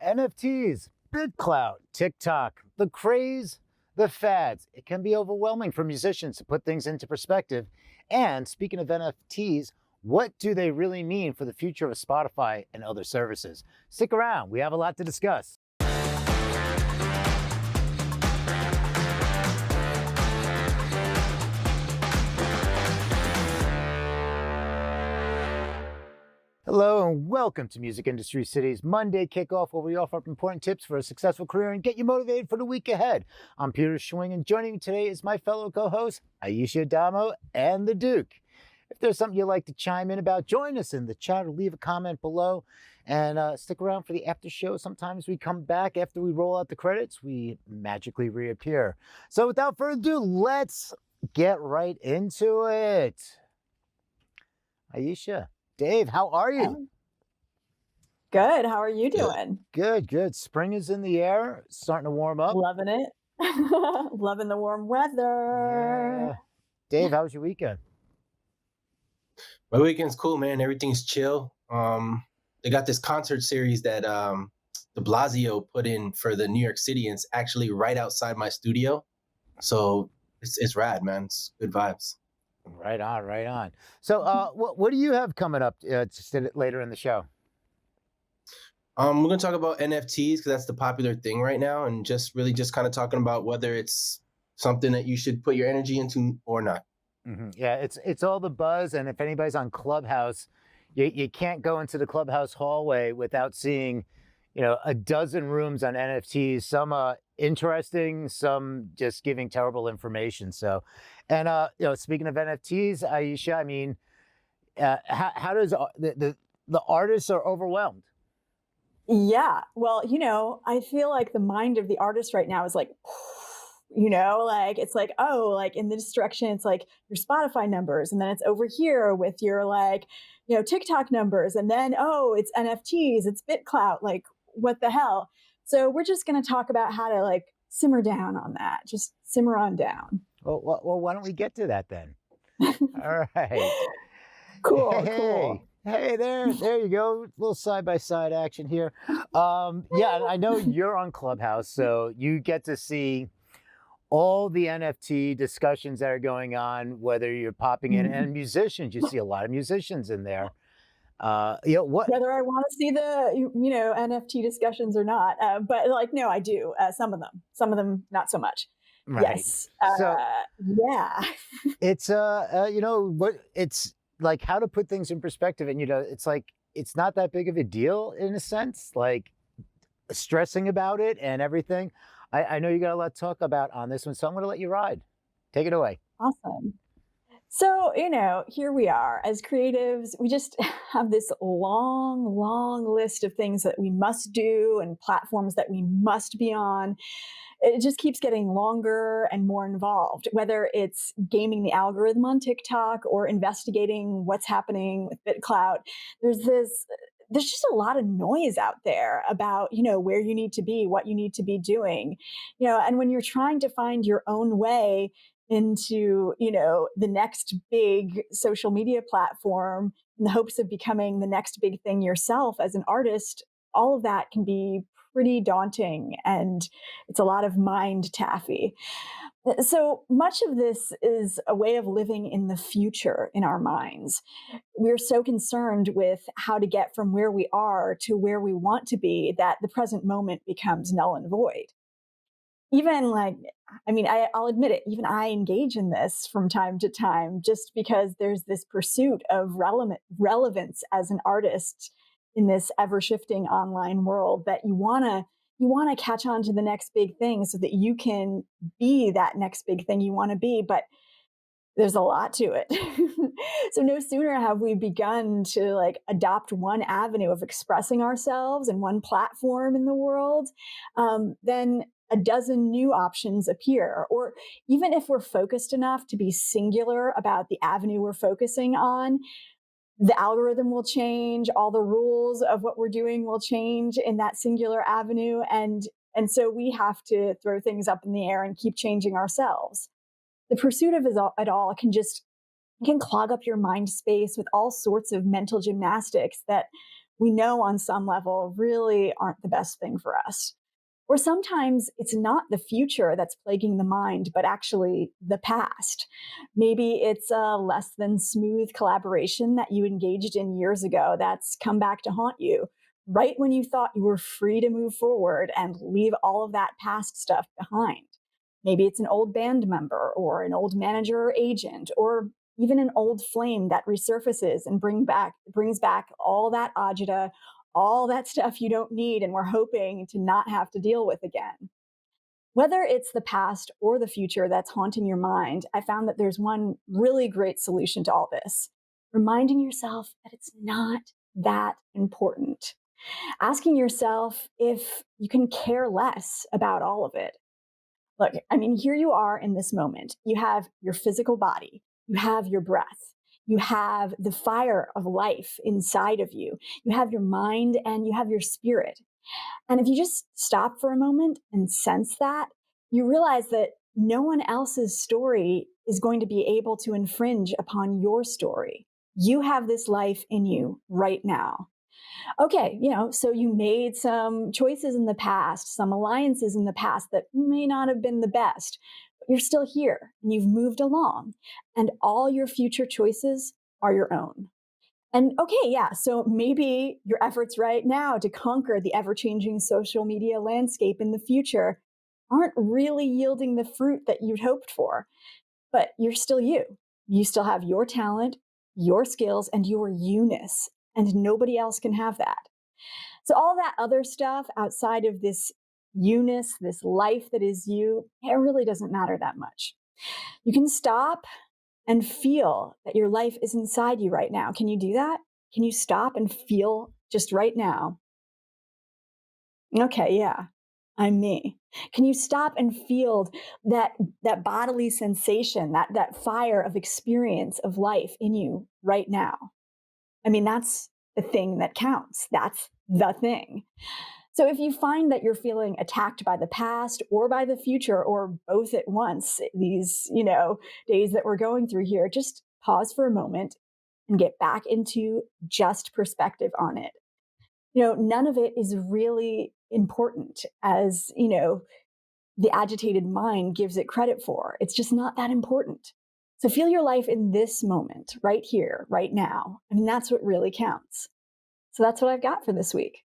NFTs, Bitclout, TikTok, the craze, the fads. It can be overwhelming for musicians to put things into perspective. And speaking of NFTs, what do they really mean for the future of Spotify and other services? Stick around, we have a lot to discuss. Hello and welcome to Music Industry City's Monday Kickoff, where we offer up important tips for a successful career and get you motivated for the week ahead. I'm Peter Schwing, and joining me today is my fellow co-hosts, Aisha Damo and the Duke. If there's something you'd like to chime in about, join us in the chat or leave a comment below. And stick around for the after show. Sometimes we come back after we roll out the credits, we magically reappear. So without further ado, let's get right into it. Aisha. Dave, how are you? Good. How are you doing? Good. Spring is in the air, starting to warm up. Loving it. Loving the warm weather. Yeah. Dave, how was your weekend? My weekend's cool, man. Everything's chill. They got this concert series that de Blasio put in for the New York City, and it's actually right outside my studio. So it's rad, man. It's good vibes. Right on. So what do you have coming up just later in the show? We're going to talk about NFTs because that's the popular thing right now, and just kind of talking about whether it's something that you should put your energy into or not. Mm-hmm. Yeah, it's all the buzz, and if anybody's on Clubhouse, you can't go into the Clubhouse hallway without seeing, a dozen rooms on NFTs, some interesting, some just giving terrible information. So, and speaking of NFTs, Aisha, I mean, how does the artists are overwhelmed? Yeah, well, I feel like the mind of the artist right now is like, it's like, oh, like in this direction, it's like your Spotify numbers, and then it's over here with your TikTok numbers, and then it's NFTs, it's BitClout, like what the hell? So we're just going to talk about how to simmer down on that. Just simmer on down. Well, why don't we get to that then? All right. Cool. Hey, there you go. A little side-by-side action here. Yeah, I know you're on Clubhouse, so you get to see all the NFT discussions that are going on, whether you're popping in, and musicians, you see a lot of musicians in there. Whether I want to see the NFT discussions or not, but no, I do. Some of them not so much. Right. Yes. Yeah. It's it's like how to put things in perspective, and it's like it's not that big of a deal in a sense, like stressing about it and everything. I know you got a lot to talk about on this one, so I'm going to let you ride. Take it away. Awesome. So, here we are as creatives. We just have this long list of things that we must do and platforms that we must be on. It just keeps getting longer and more involved, whether it's gaming the algorithm on TikTok or investigating what's happening with BitClout. There's just a lot of noise out there about, where you need to be, what you need to be doing, and when you're trying to find your own way into, the next big social media platform in the hopes of becoming the next big thing yourself as an artist, all of that can be pretty daunting, and it's a lot of mind taffy. So much of this is a way of living in the future in our minds. We're so concerned with how to get from where we are to where we want to be that the present moment becomes null and void. Even I'll admit it, even I engage in this from time to time just because there's this pursuit of relevance as an artist in this ever-shifting online world that you want to catch on to the next big thing so that you can be that next big thing you want to be, but there's a lot to it. So no sooner have we begun to adopt one avenue of expressing ourselves and one platform in the world, then a dozen new options appear. Or even if we're focused enough to be singular about the avenue we're focusing on, the algorithm will change, all the rules of what we're doing will change in that singular avenue. And so we have to throw things up in the air and keep changing ourselves. The pursuit of it all can clog up your mind space with all sorts of mental gymnastics that we know on some level really aren't the best thing for us. Or sometimes it's not the future that's plaguing the mind, but actually the past. Maybe it's a less than smooth collaboration that you engaged in years ago that's come back to haunt you right when you thought you were free to move forward and leave all of that past stuff behind. Maybe it's an old band member or an old manager or agent or even an old flame that resurfaces and brings back all that agita, all that stuff you don't need and we're hoping to not have to deal with again. Whether it's the past or the future that's haunting your mind, I found that there's one really great solution to all this: reminding yourself that it's not that important. Asking yourself if you can care less about all of it. Look, I mean, here you are in this moment. You have your physical body, you have your breath, you have the fire of life inside of you, you have your mind, and you have your spirit. And if you just stop for a moment and sense that, you realize that no one else's story is going to be able to infringe upon your story. You have this life in you right now. Okay, so you made some choices in the past, some alliances in the past that may not have been the best, but you're still here and you've moved along, and all your future choices are your own. And okay, yeah, so maybe your efforts right now to conquer the ever-changing social media landscape in the future aren't really yielding the fruit that you'd hoped for, but you're still you. You still have your talent, your skills, and your you-ness, and nobody else can have that. So all that other stuff outside of this you-ness, this life that is you, it really doesn't matter that much. You can stop and feel that your life is inside you right now. Can you do that? Can you stop and feel just right now? Okay, yeah, I'm me. Can you stop and feel that bodily sensation, that fire of experience of life in you right now? I mean, that's the thing that counts. That's the thing. So if you find that you're feeling attacked by the past or by the future or both at once, these, days that we're going through here, just pause for a moment and get back into just perspective on it. None of it is really important as, the agitated mind gives it credit for. It's just not that important. So feel your life in this moment, right here, right now. I mean, that's what really counts. So that's what I've got for this week.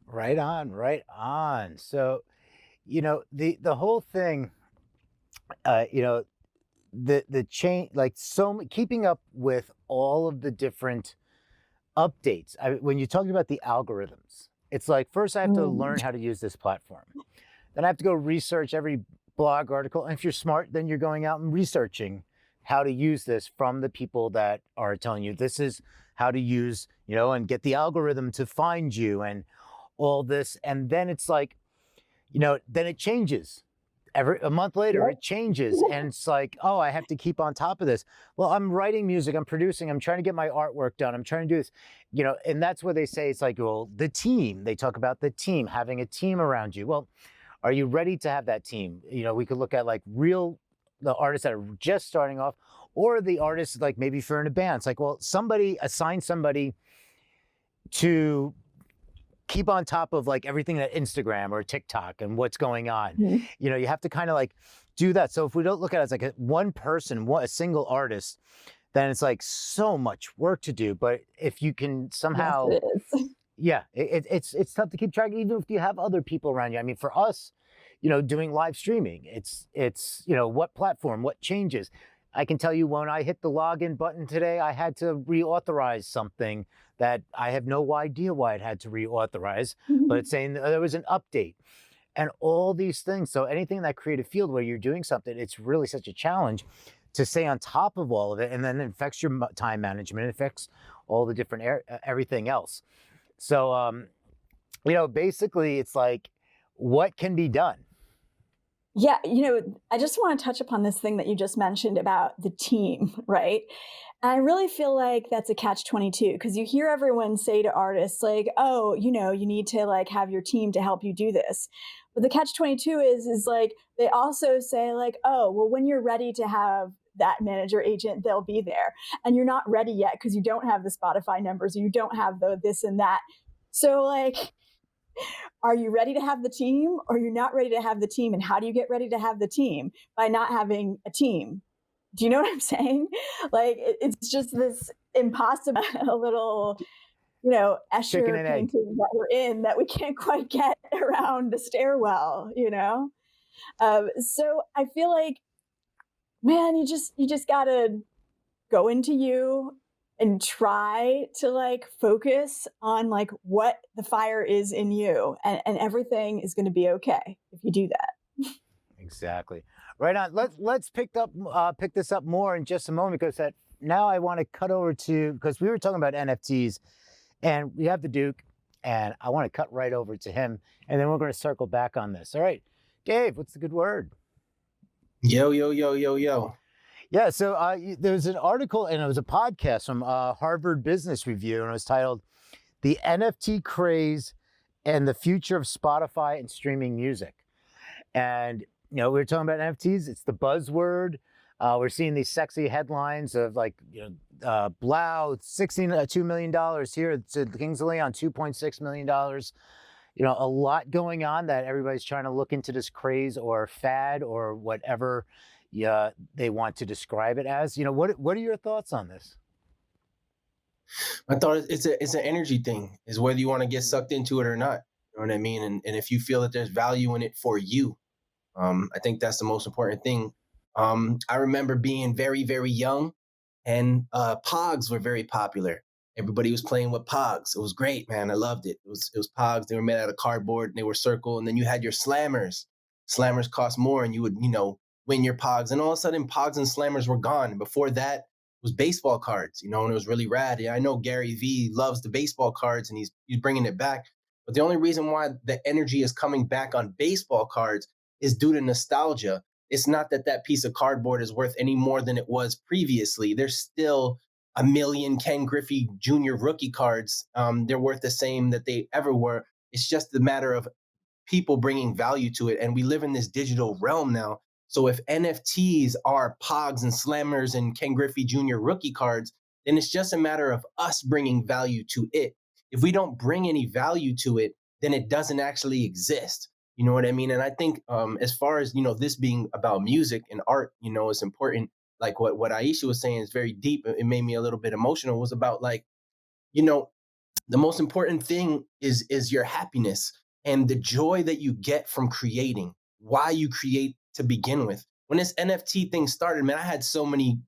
Right on, right on. So, the whole thing, the change, like keeping up with all of the different updates. When you're talking about the algorithms, it's like first I have to learn how to use this platform. Then I have to go research every blog article. And if you're smart, then you're going out and researching how to use this from the people that are telling you this is how to use, and get the algorithm to find you and all this. And then it's like, then it changes. A month later, it changes. And it's like, oh, I have to keep on top of this. Well, I'm writing music, I'm producing, I'm trying to get my artwork done, I'm trying to do this, and that's where they say it's like, well, the team, they talk about the team, having a team around you. Well, are you ready to have that team? We could look at like the artists that are just starting off, or the artists like maybe if you're in a band. It's like, well, assign somebody to keep on top of like everything that Instagram or TikTok and what's going on. Mm-hmm. You have to kind of like do that. So if we don't look at it as like one person, a single artist, then it's like so much work to do. But if you can somehow, yes, it is. Yeah, it's tough to keep track, even if you have other people around you. I mean, for us, doing live streaming, it's what platform, what changes. I can tell you when I hit the login button today, I had to reauthorize something that I have no idea why it had to reauthorize, but it's saying there was an update and all these things. So anything in that creative field where you're doing something, it's really such a challenge to stay on top of all of it. And then it affects your time management, it affects all the different everything else. So, basically it's like, what can be done? Yeah, I just want to touch upon this thing that you just mentioned about the team, right? And I really feel like that's a catch-22 because you hear everyone say to artists like, oh, you need to like have your team to help you do this. But the catch-22 is like, they also say like, oh, well, when you're ready to have that manager agent, they'll be there. And you're not ready yet because you don't have the Spotify numbers, or you don't have the this and that. So like, are you ready to have the team, or you're not ready to have the team? And how do you get ready to have the team? By not having a team. Do you know what I'm saying? Like, it's just this impossible little, Chicken Escher and egg. painting that we're in that we can't quite get around the stairwell, So I feel like, man, you just gotta go into you and try to like focus on like what the fire is in you, and everything is going to be okay if you do that. Exactly. Right on. Let's pick this up more in just a moment, because now I want to cut over to, because we were talking about NFTs, and we have the Duke, and I want to cut right over to him, and then we're going to circle back on this. All right, Dave, what's the good word? Yo, yo, yo, yo, yo. Yeah, so there was an article, and it was a podcast from Harvard Business Review, and it was titled "The NFT Craze and the Future of Spotify and Streaming Music." And we were talking about NFTs. It's the buzzword. We're seeing these sexy headlines of like, Blau, $2 million here to Kings of Leon, $2.6 million. A lot going on that everybody's trying to look into this craze or fad or whatever they want to describe it as. What are your thoughts on this? I thought it's an energy thing, is whether you want to get sucked into it or not. You know what I mean? And if you feel that there's value in it for you, I think that's the most important thing. I remember being very, very young, and Pogs were very popular. Everybody was playing with Pogs. It was great, man. I loved it. It was Pogs. They were made out of cardboard, and they were circle. And then you had your Slammers. Slammers cost more, and you would, win your Pogs. And all of a sudden, Pogs and Slammers were gone. And before that was baseball cards, and it was really rad. I know Gary Vee loves the baseball cards, and he's bringing it back. But the only reason why the energy is coming back on baseball cards is due to nostalgia. It's not that piece of cardboard is worth any more than it was previously. There's still a million Ken Griffey Jr. rookie cards. They're worth the same that they ever were. It's just a matter of people bringing value to it. And we live in this digital realm now. So if NFTs are Pogs and Slammers and Ken Griffey Jr. rookie cards, then it's just a matter of us bringing value to it. If we don't bring any value to it, then it doesn't actually exist. You know what I mean? And I think as far as, this being about music and art, it's important. Like what Aisha was saying is very deep. It made me a little bit emotional. It was about like, the most important thing is your happiness and the joy that you get from creating, why you create to begin with. When this NFT thing started, man, I had so many,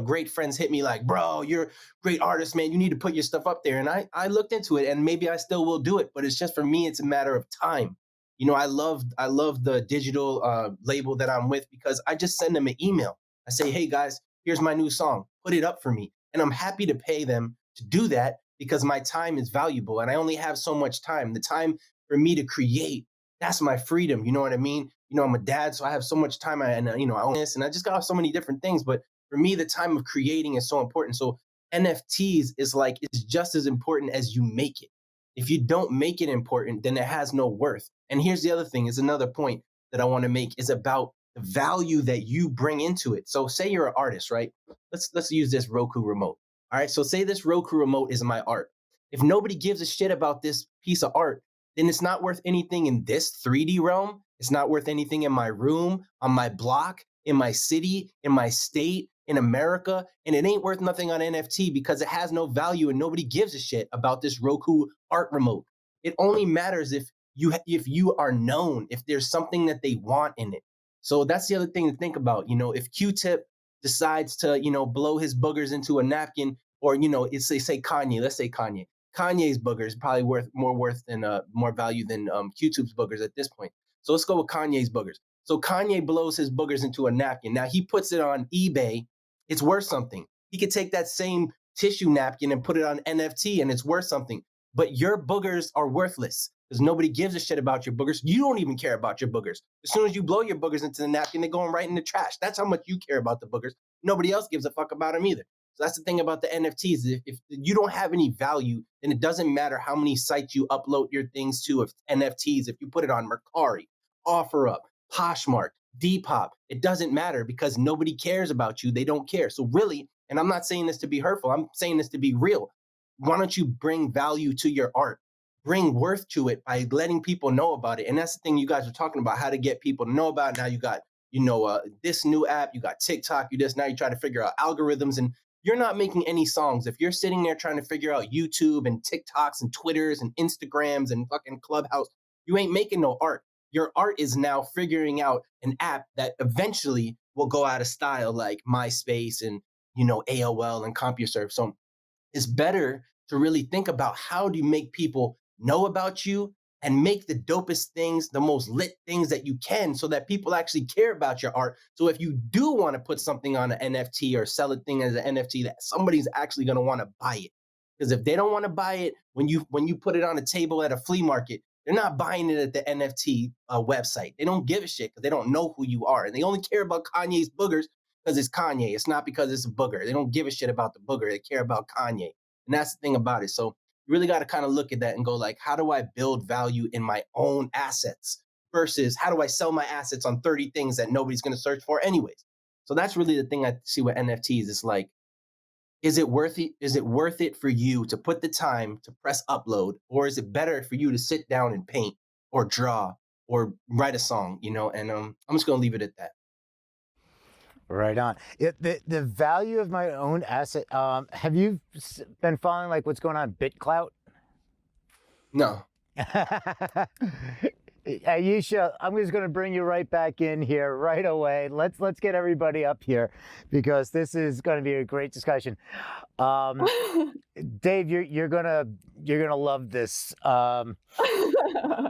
great friends hit me like, bro, you're a great artist, man. You need to put your stuff up there. And I looked into it, and maybe I still will do it, but it's just, for me, it's a matter of time. I love the digital label that I'm with, because I just send them an email. I say, hey guys, here's my new song, put it up for me. And I'm happy to pay them to do that, because my time is valuable and I only have so much time. The time for me to create, that's my freedom. You know what I mean? I'm a dad, so I have so much time. I own this, and I just got so many different things. But for me, the time of creating is so important. So NFTs it's just as important as you make it. If you don't make it important, then it has no worth. And here's the other thing, is another point that I want to make, is about the value that you bring into it. So say you're an artist, right? Let's use this Roku remote. All right. So say this Roku remote is my art. If nobody gives a shit about this piece of art, then it's not worth anything in this 3D realm. It's not worth anything in my room, on my block, in my city, in my state, in America. And it ain't worth nothing on NFT, because it has no value and nobody gives a shit about this Roku art remote. It only matters if you are known, if there's something that they want in it. So that's the other thing to think about. If Q-Tip decides to, blow his boogers into a napkin, or, let's say Kanye, Kanye's boogers is probably more value than Q-Tip's boogers at this point. So let's go with Kanye's boogers. So Kanye blows his boogers into a napkin. Now he puts it on eBay. It's worth something. He could take that same tissue napkin and put it on NFT, and it's worth something. But your boogers are worthless, because nobody gives a shit about your boogers. You don't even care about your boogers. As soon as you blow your boogers into the napkin, they're going right in the trash. That's how much you care about the boogers. Nobody else gives a fuck about them either. So that's the thing about the NFTs. If you don't have any value, then it doesn't matter how many sites you upload your things to of NFTs. If you put it on Mercari, OfferUp, Poshmark, Depop. It doesn't matter because nobody cares about you. They don't care. So really, and I'm not saying this to be hurtful, I'm saying this to be real. Why don't you bring value to your art? Bring worth to it by letting people know about it. And that's the thing you guys are talking about, how to get people to know about it. Now you got, this new app, you got TikTok, now you try to figure out algorithms, and you're not making any songs. If you're sitting there trying to figure out YouTube and TikToks and Twitters and Instagrams and fucking Clubhouse, you ain't making no art. Your art is now figuring out an app that eventually will go out of style, like MySpace and, AOL and CompuServe. So it's better to really think about, how do you make people know about you and make the dopest things, the most lit things that you can, so that people actually care about your art. So if you do want to put something on an NFT or sell a thing as an NFT, that somebody's actually going to want to buy it. Because if they don't want to buy it, when you put it on a table at a flea market, they're not buying it at the NFT website. They don't give a shit because they don't know who you are. And they only care about Kanye's boogers because it's Kanye. It's not because it's a booger. They don't give a shit about the booger. They care about Kanye. And that's the thing about it. So you really got to kind of look at that and go like, how do I build value in my own assets versus how do I sell my assets on 30 things that nobody's going to search for anyways? So that's really the thing I see with NFTs. It's like, is it worth it? Is it worth it for you to put the time to press upload? Or is it better for you to sit down and paint or draw or write a song, And I'm just going to leave it at that. Right on. The value of my own asset. Have you been following like what's going on Bitclout? No. Aisha, I'm just going to bring you right back in here right away. Let's get everybody up here because this is going to be a great discussion. Dave, you're gonna love this.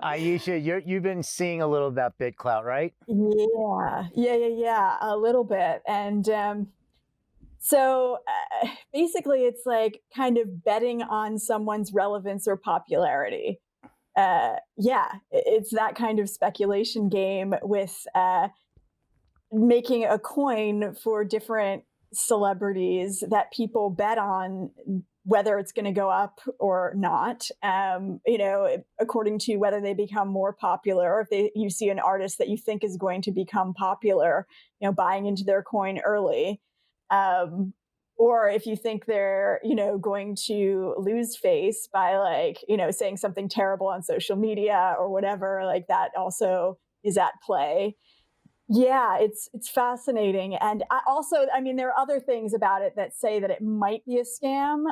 Aisha, you've been seeing a little about Bitclout, right? Yeah, a little bit. And so basically it's like kind of betting on someone's relevance or popularity. It's that kind of speculation game with making a coin for different celebrities that people bet on whether it's going to go up or not, according to whether they become more popular. If you see an artist that you think is going to become popular, buying into their coin early. Or if you think they're, going to lose face by saying something terrible on social media or whatever, like that also is at play. Yeah, it's fascinating. And there are other things about it that say that it might be a scam.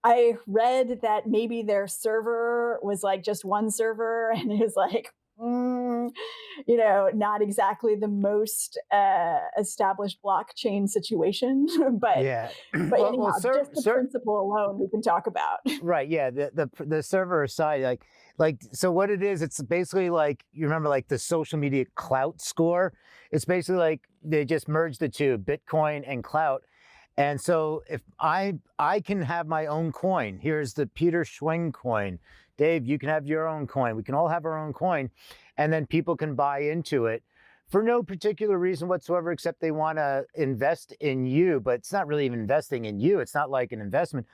I read that maybe their server was like just one server and it was like, not exactly the most established blockchain situation, but yeah. anyhow, just the principle alone we can talk about. Right. Yeah. The server side, so what it is, it's basically like, you remember like the social media clout score. It's basically like they just merged the two, Bitcoin and clout. And so if I can have my own coin, here's the Peter Schwing coin. Dave, you can have your own coin. We can all have our own coin. And then people can buy into it for no particular reason whatsoever, except they want to invest in you. But it's not really even investing in you. It's not like an investment.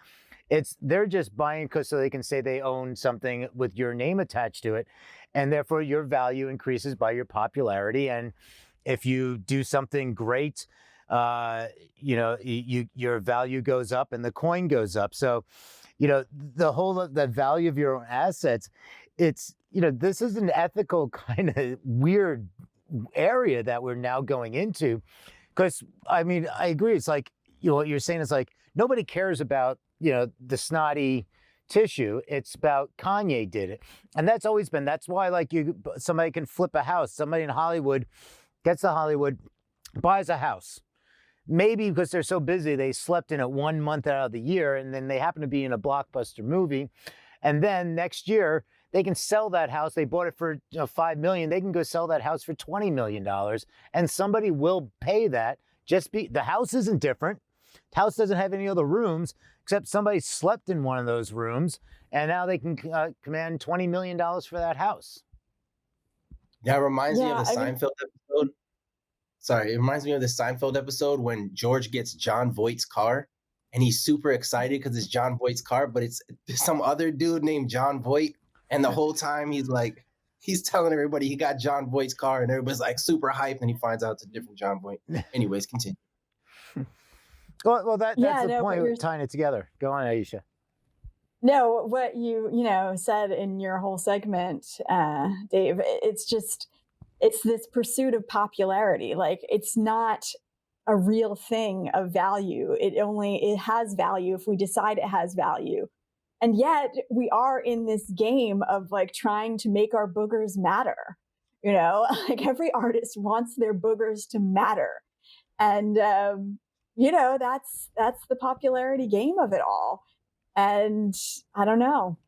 They're just buying so they can say they own something with your name attached to it. And therefore your value increases by your popularity. And if you do something great, your value goes up and the coin goes up. So, the value of your own assets, this is an ethical kind of weird area that we're now going into. Because, I agree. It's like, what you're saying is like, nobody cares about, the snotty tissue. It's about Kanye did it. And that's why somebody can flip a house. Somebody in Hollywood gets to Hollywood, buys a house. Maybe because they're so busy, they slept in it 1 month out of the year, and then they happen to be in a blockbuster movie. And then next year, they can sell that house. They bought it for $5 million. They can go sell that house for $20 million, and somebody will pay that. The house isn't different. The house doesn't have any other rooms, except somebody slept in one of those rooms, and now they can command $20 million for that house. That reminds me of the Seinfeld episode. Sorry, it reminds me of the Seinfeld episode when George gets John Voight's car and he's super excited because it's John Voight's car, but it's some other dude named John Voight. And the whole time he's like, he's telling everybody he got John Voight's car, and everybody's like super hyped, and he finds out it's a different John Voight. Anyways, continue. Well, that's Yeah, the no, but point you're of tying it together. Go on, Aisha. no, what you said in your whole segment, Dave, it's this pursuit of popularity. Like, it's not a real thing of value. It has value if we decide it has value. And yet we are in this game of like trying to make our boogers matter. Like every artist wants their boogers to matter. And that's the popularity game of it all. And I don't know.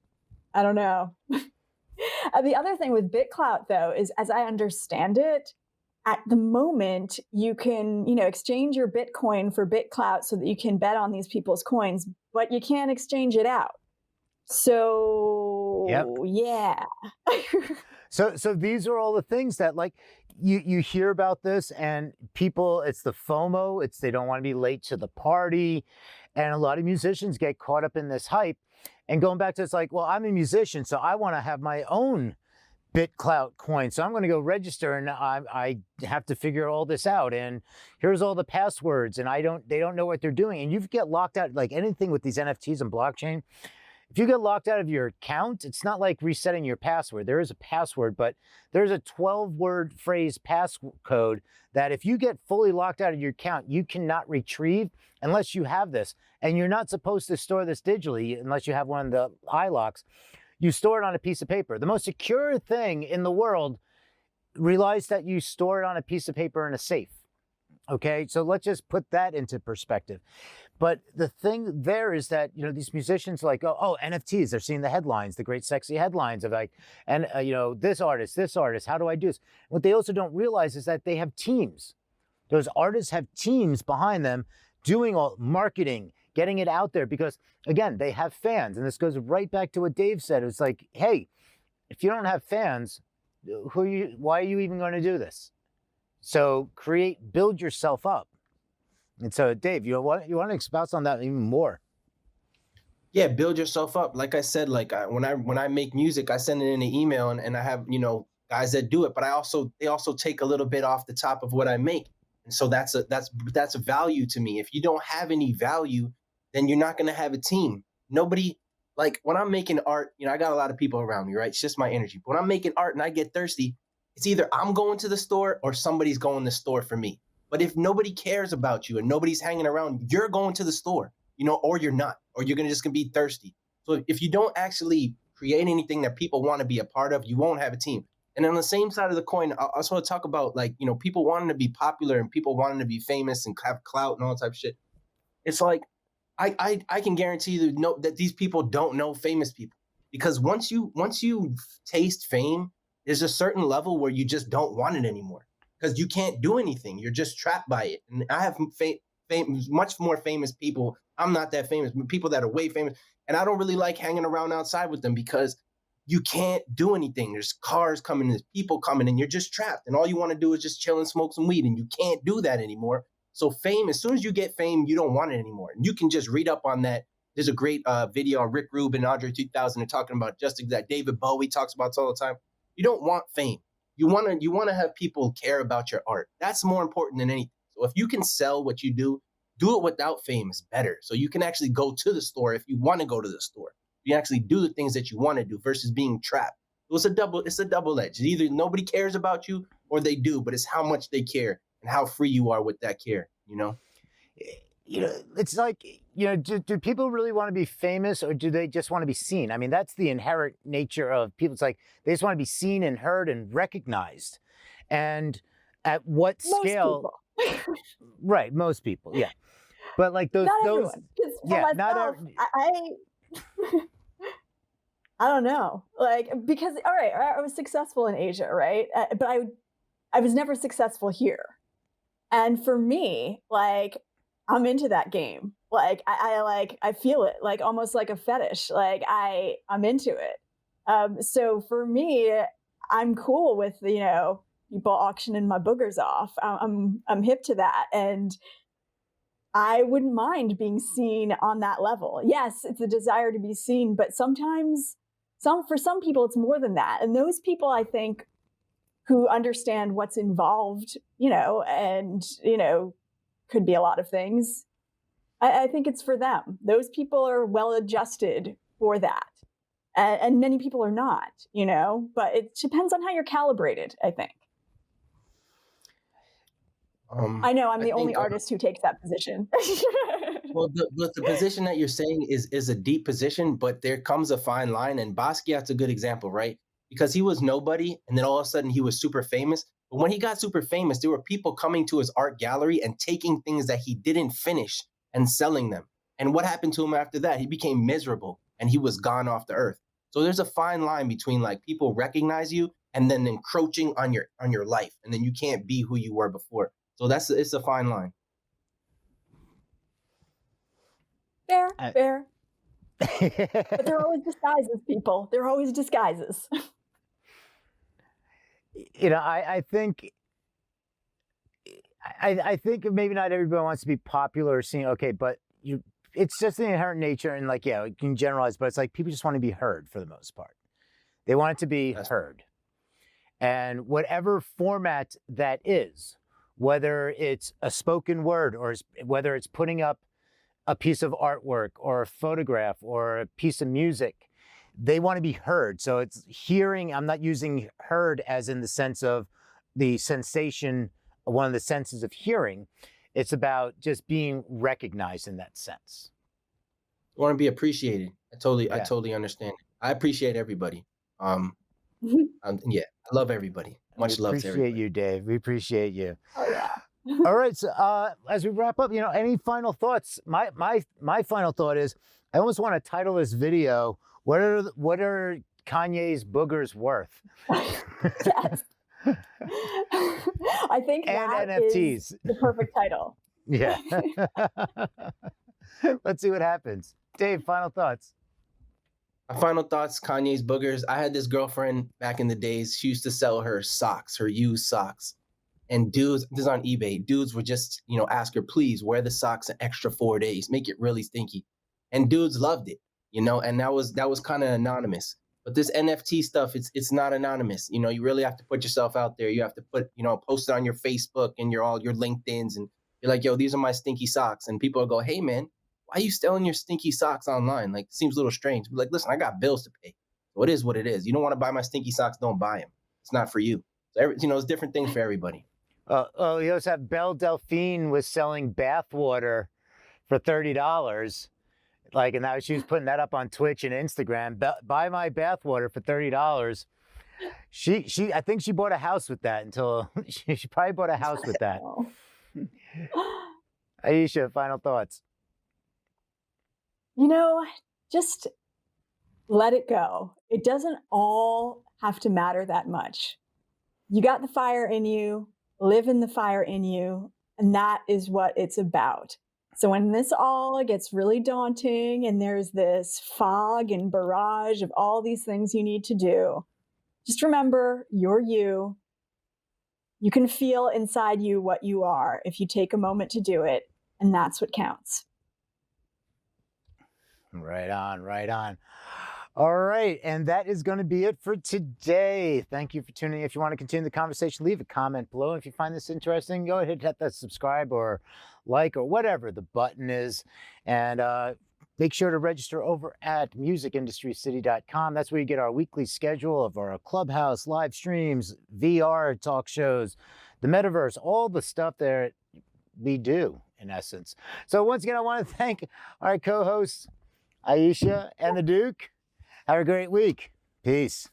The other thing with Bitclout, though, is as I understand it, at the moment you can, exchange your Bitcoin for Bitclout so that you can bet on these people's coins, but you can't exchange it out. So Yep. Yeah. So these are all the things that like you hear about this, and people, it's the FOMO, it's they don't want to be late to the party, and a lot of musicians get caught up in this hype. And going back to, it's like, well, I'm a musician, so I want to have my own Bitclout coin. So I'm going to go register, and I have to figure all this out. And here's all the passwords, and they don't know what they're doing. And you get locked out, like anything with these NFTs and blockchain. If you get locked out of your account, it's not like resetting your password. There is a password, but there's a 12-word phrase passcode that if you get fully locked out of your account, you cannot retrieve unless you have this. And you're not supposed to store this digitally unless you have one of the iLocks. You store it on a piece of paper. The most secure thing in the world relies that you store it on a piece of paper in a safe. Okay, so let's just put that into perspective. But the thing there is that, these musicians like, oh, NFTs, they're seeing the headlines, the great sexy headlines of like, and this artist, how do I do this? What they also don't realize is that they have teams. Those artists have teams behind them doing all marketing, getting it out there, because again, they have fans. And this goes right back to what Dave said. It's like, hey, if you don't have fans, why are you even going to do this? So build yourself up. And so, Dave, you want to expound on that even more? Yeah, build yourself up. Like I said, like when I make music, I send it in an email, and I have guys that do it, but they also take a little bit off the top of what I make, and so that's a value to me. If you don't have any value, then you're not going to have a team. Nobody, like when I'm making art, I got a lot of people around me, right? It's just my energy. But when I'm making art and I get thirsty, it's either I'm going to the store or somebody's going to the store for me. But if nobody cares about you and nobody's hanging around, you're going to the store, or you're not, or you're just going to be thirsty. So if you don't actually create anything that people want to be a part of, you won't have a team. And on the same side of the coin, I also want to talk about people wanting to be popular and people wanting to be famous and have clout and all that type of shit. It's like, I can guarantee you that these people don't know famous people, because once you taste fame, there's a certain level where you just don't want it anymore. Because you can't do anything. You're just trapped by it. And I have much more famous people. I'm not that famous, but people that are way famous. And I don't really like hanging around outside with them because you can't do anything. There's cars coming, there's people coming, and you're just trapped. And all you want to do is just chill and smoke some weed. And you can't do that anymore. So fame, as soon as you get fame, you don't want it anymore. And you can just read up on that. There's a great video on Rick Rubin, Andre 3000. They're talking about just exact. David Bowie talks about it all the time. You don't want fame. You want to have people care about your art. That's more important than anything. So if you can sell what you do it without fame is better. So you can actually go to the store if you want to go to the store. You actually do the things that you want to do versus being trapped. So it's a double edge. Either nobody cares about you or they do, but it's how much they care and how free you are with that care, It's like, do people really want to be famous, or do they just want to be seen? I mean, that's the inherent nature of people. It's like they just want to be seen and heard and recognized. And at what scale? Right, most people, yeah. But like those, everyone. Yeah, myself, I don't know, like, because all right, I was successful in Asia, right? But I was never successful here. And for me, like, I'm into that game. Like, I feel it, like almost like a fetish. Like I'm into it. So for me, I'm cool with, people auctioning my boogers off. I'm hip to that. And I wouldn't mind being seen on that level. Yes, it's a desire to be seen, but sometimes For some people, it's more than that. And those people, I think, who understand what's involved, and, could be a lot of things. I think it's for them. Those people are well adjusted for that. And many people are not, but it depends on how you're calibrated, I think. I know I'm the only artist who takes that position. Well, the position that you're saying is a deep position, but there comes a fine line. And Basquiat's a good example, right? Because he was nobody, and then all of a sudden he was super famous. But when he got super famous, there were people coming to his art gallery and taking things that he didn't finish and selling them. And what happened to him after that? He became miserable and he was gone off the earth. So there's a fine line between like people recognize you and then encroaching on your life, and then you can't be who you were before. So it's a fine line. Fair. But there are always disguises, people. There are always disguises. I think maybe not everybody wants to be popular or seen. Okay, but it's just the inherent nature, and like, yeah, you can generalize, but it's like people just want to be heard for the most part. They want it to be heard. And whatever format that is, whether it's a spoken word or whether it's putting up a piece of artwork or a photograph or a piece of music, they want to be heard. So it's hearing. I'm not using heard as in the sense of the sensation, one of the senses of hearing. It's about just being recognized in that sense. You want to be appreciated. I totally understand. I appreciate everybody. Yeah, I love everybody. Much love to everybody. We appreciate you, Dave. We appreciate you. Oh yeah. All right. So as we wrap up, any final thoughts? My final thought is, I almost want to title this video, What are Kanye's boogers worth? Yes. I think that NFTs. is the perfect title. Yeah. Let's see what happens. Dave, final thoughts. My final thoughts, Kanye's boogers. I had this girlfriend back in the days. She used to sell her socks, her used socks. And dudes, this is on eBay, dudes would just, ask her, please wear the socks an extra 4 days, make it really stinky. And dudes loved it, and that was kind of anonymous. But this NFT stuff, it's not anonymous. You really have to put yourself out there. You have to post it on your Facebook and all your LinkedIn's, and you're like, yo, these are my stinky socks. And people will go, hey man, why are you selling your stinky socks online? Like, it seems a little strange. But like, listen, I got bills to pay. So it is what it is. You don't want to buy my stinky socks, don't buy them. It's not for you. So it's different things for everybody. You also have Belle Delphine was selling bath water for $30. And now she was putting that up on Twitch and Instagram. Buy my bath water for $30. I think she bought a house with that she probably bought a house with that. Aisha, final thoughts. Just let it go. It doesn't all have to matter that much. You got the fire in you. Live in the fire in you, and that is what it's about. So when this all gets really daunting and there's this fog and barrage of all these things you need to do, just remember you're you. You can feel inside you what you are if you take a moment to do it, and that's what counts. Right on, right on. All right, and that is going to be it for today. Thank you for tuning in. If you want to continue the conversation, leave a comment below. If you find this interesting, go ahead and hit that subscribe or like or whatever the button is. And make sure to register over at musicindustrycity.com. That's where you get our weekly schedule of our Clubhouse, live streams, VR talk shows, the metaverse, all the stuff that we do, in essence. So once again, I want to thank our co-hosts, Aisha and the Duke. Have a great week. Peace.